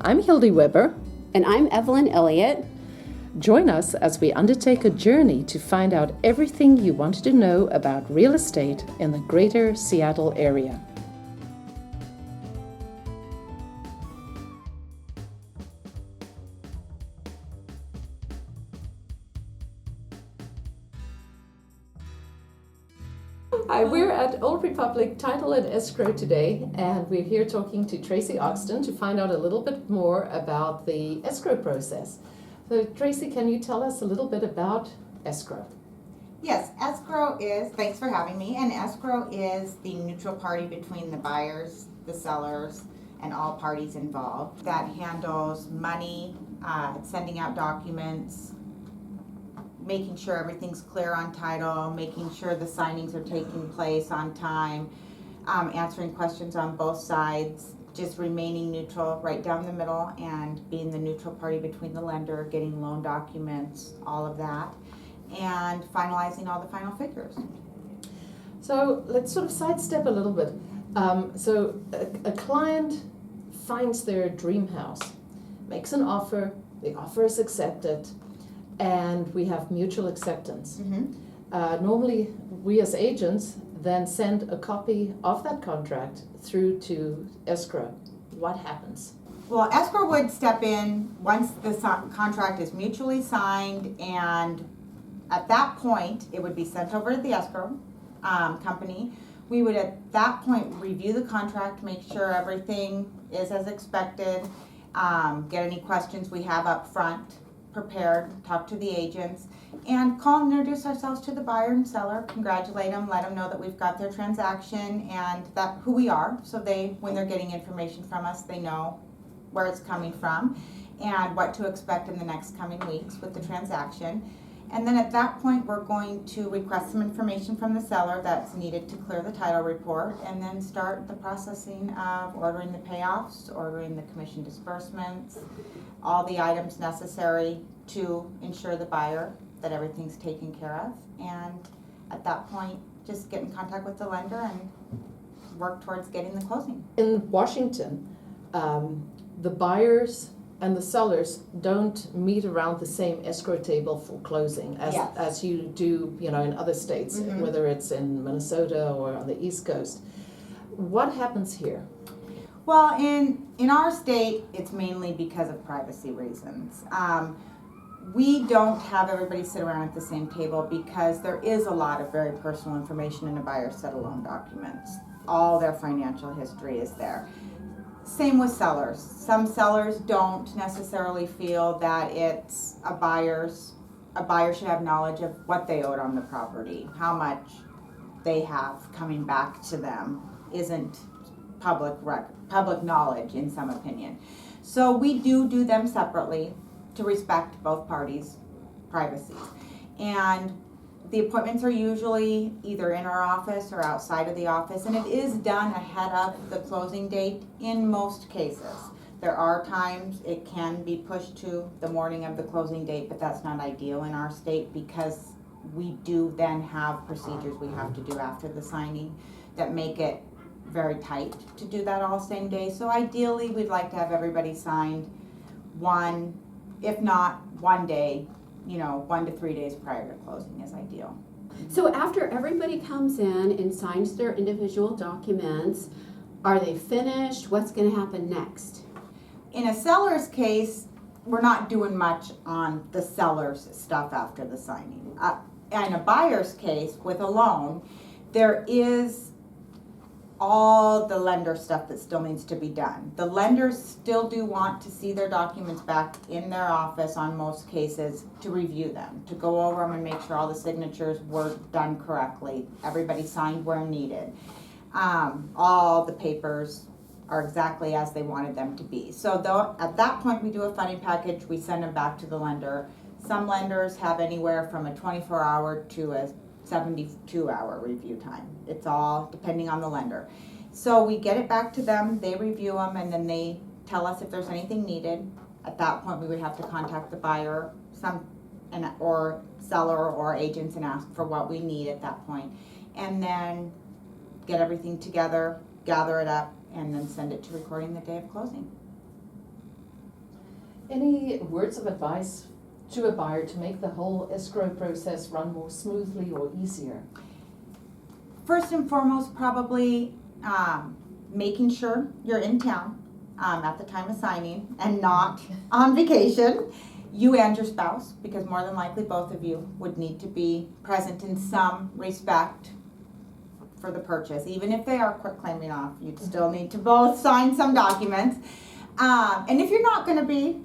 I'm Hilde Weber. And I'm Evelyn Elliott. Join us as we undertake a journey to find out everything you wanted to know about real estate in the greater Seattle area. Hi, we're at Old Republic Title and Escrow today, and we're here talking to Tracy Oxton to find out a little bit more about the escrow process. So, Tracy, can you tell us a little bit about escrow? Yes, escrow is, thanks for having me, and escrow is the neutral party between the buyers, the sellers, and all parties involved. That handles money, sending out documents, making sure everything's clear on title, making sure the signings are taking place on time, answering questions on both sides, just remaining neutral right down the middle and being the neutral party between the lender, getting loan documents, all of that, and finalizing all the final figures. So let's sort of sidestep a little bit. So a client finds their dream house, makes an offer, the offer is accepted, and we have mutual acceptance. Normally, we as agents then send a copy of that contract through to escrow. What happens? Well, escrow would step in once the contract is mutually signed, and at that point, it would be sent over to the escrow company. We would at that point review the contract, make sure everything is as expected, get any questions we have up front prepared, talk to the agents, and call and introduce ourselves to the buyer and seller, congratulate them, let them know that we've got their transaction and that who we are, so they, when they're getting information from us, they know where it's coming from and what to expect in the next coming weeks with the transaction. And then at that point, we're going to request some information from the seller that's needed to clear the title report, and then start the processing of ordering the payoffs, ordering the commission disbursements, all the items necessary to ensure the buyer that everything's taken care of. And at that point, just get in contact with the lender and work towards getting the closing. In Washington, the buyers and the sellers don't meet around the same escrow table for closing as you do, in other states, whether it's in Minnesota or on the East Coast. What happens here? Well, in our state, it's mainly because of privacy reasons. We don't have everybody sit around at the same table because there is a lot of very personal information in a buyer's set of loan documents. All their financial history is there. Same with sellers. Some sellers don't necessarily feel that it's a buyer should have knowledge of what they owed on the property, how much they have coming back to them isn't public knowledge in some opinion. So we do them separately to respect both parties' privacy. And the appointments are usually either in our office or outside of the office, and it is done ahead of the closing date in most cases. There are times it can be pushed to the morning of the closing date, but that's not ideal in our state because we do then have procedures we have to do after the signing that make it very tight to do that all same day. So ideally, we'd like to have everybody signed if not one day, 1 to 3 days prior to closing is ideal. So after everybody comes in and signs their individual documents, are they finished? What's going to happen next? In a seller's case, we're not doing much on the seller's stuff after the signing. In a buyer's case with a loan, there is all the lender stuff that still needs to be done. The lenders still do want to see their documents back in their office on most cases to review them, to go over them and make sure all the signatures were done correctly, everybody signed where needed. All the papers are exactly as they wanted them to be. So at that point we do a funding package, we send them back to the lender. Some lenders have anywhere from a 24-hour to a 72-hour review time. It's all depending on the lender. So we get it back to them, they review them, and then they tell us if there's anything needed. At that point, we would have to contact the buyer, or seller or agents, and ask for what we need at that point. And then get everything together, gather it up, and then send it to recording the day of closing. Any words of advice to a buyer to make the whole escrow process run more smoothly or easier? First and foremost, probably making sure you're in town at the time of signing and not on vacation. You and your spouse, because more than likely both of you would need to be present in some respect for the purchase. Even if they are quick claiming off, you'd still need to both sign some documents. And if you're not going to be,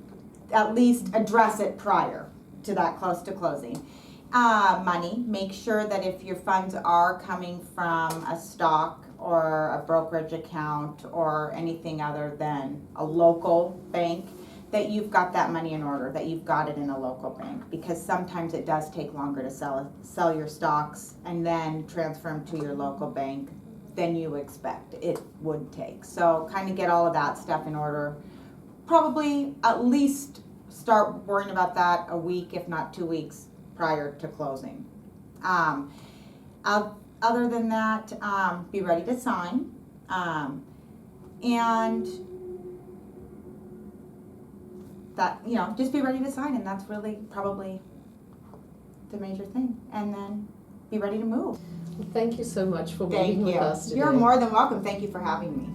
at least address it prior to that close to closing. Money, make sure that if your funds are coming from a stock or a brokerage account or anything other than a local bank, that you've got that money in order, that you've got it in a local bank, because sometimes it does take longer to sell your stocks and then transfer them to your local bank than you expect it would take. So kind of get all of that stuff in order. Probably at least start worrying about that a week, if not 2 weeks prior to closing. Other than that, be ready to sign. And that, just be ready to sign, and that's really probably the major thing. And then be ready to move. Thank you so much for being with us today. You're more than welcome. Thank you for having me.